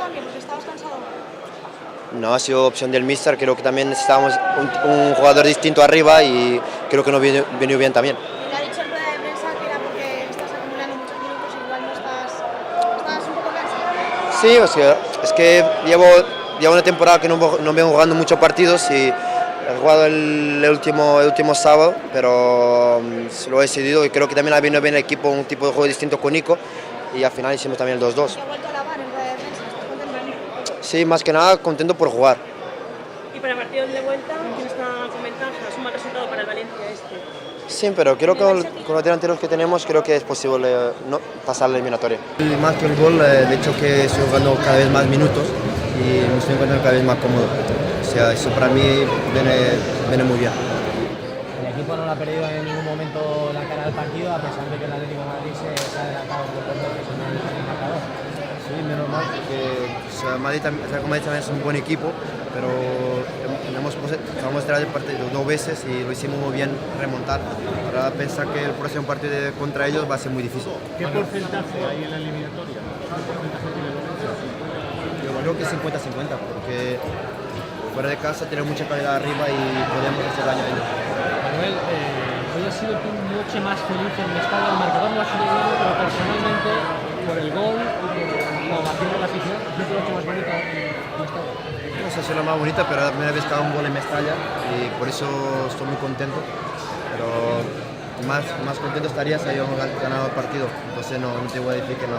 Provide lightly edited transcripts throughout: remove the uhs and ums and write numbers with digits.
cambio porque estabas cansado? No, ha sido opción del míster, creo que también necesitábamos un jugador distinto arriba y creo que nos vino bien también. Y te ha dicho en rueda de prensa que era porque estás acumulando muchos minutos y igual no estás un poco cansado. Sí, o sea, es que llevo una temporada que no vengo jugando muchos partidos y he jugado el último sábado, pero lo he decidido y creo que también ha venido bien el equipo, un tipo de juego distinto con Nico y al final hicimos también el 2-2. Te ha vuelto a lavar en rueda de prensa, ¿estás contento? Sí, más que nada contento por jugar. Y para el partido de vuelta tienes una ventaja, es un mal resultado para el Valencia este. Sí, pero creo que con los delanteros que tenemos creo que es posible pasar la eliminatoria. Más que el gol, de hecho que estoy jugando cada vez más minutos y me estoy encontrando cada vez más cómodo. O sea, eso para mí viene muy bien. El equipo no lo ha perdido en ningún momento la cara del partido, a pesar de que el Atlético de Madrid se ha adelantado por dos veces en el marcador. Sí, menos mal, porque o sea, Madrid también es un buen equipo, pero hemos mostrado el partido 2 veces y lo hicimos muy bien remontar. Ahora pensar que el próximo partido contra ellos va a ser muy difícil. ¿Qué porcentaje hay en la eliminatoria? ¿Qué porcentaje tiene el Valencia? Yo creo que 50-50, porque fuera de casa tiene mucha calidad arriba y podemos hacer daño a ellos. Manuel, hoy has sido tú mucho más feliz en Mestalla, el marcador no ha sido bueno, pero personalmente por el gol y por la ovación de la afición, ¿qué es mucho más bonito en Mestalla? No sé si es la más bonita, pero es la primera vez que hago un gol en Mestalla y por eso estoy muy contento. Pero más contento estaría si habíamos ganado el partido. Entonces no te voy a decir que es la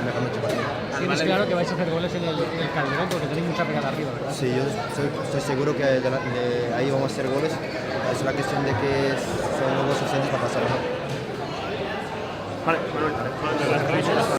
mejor noche para mí. Tienes claro que vais a hacer goles en el Calderón porque tenéis mucha pegada arriba, ¿verdad? Sí, yo estoy seguro que de ahí vamos a hacer goles. Es una cuestión de que son los suficientes para pasar. Vale, Manuel,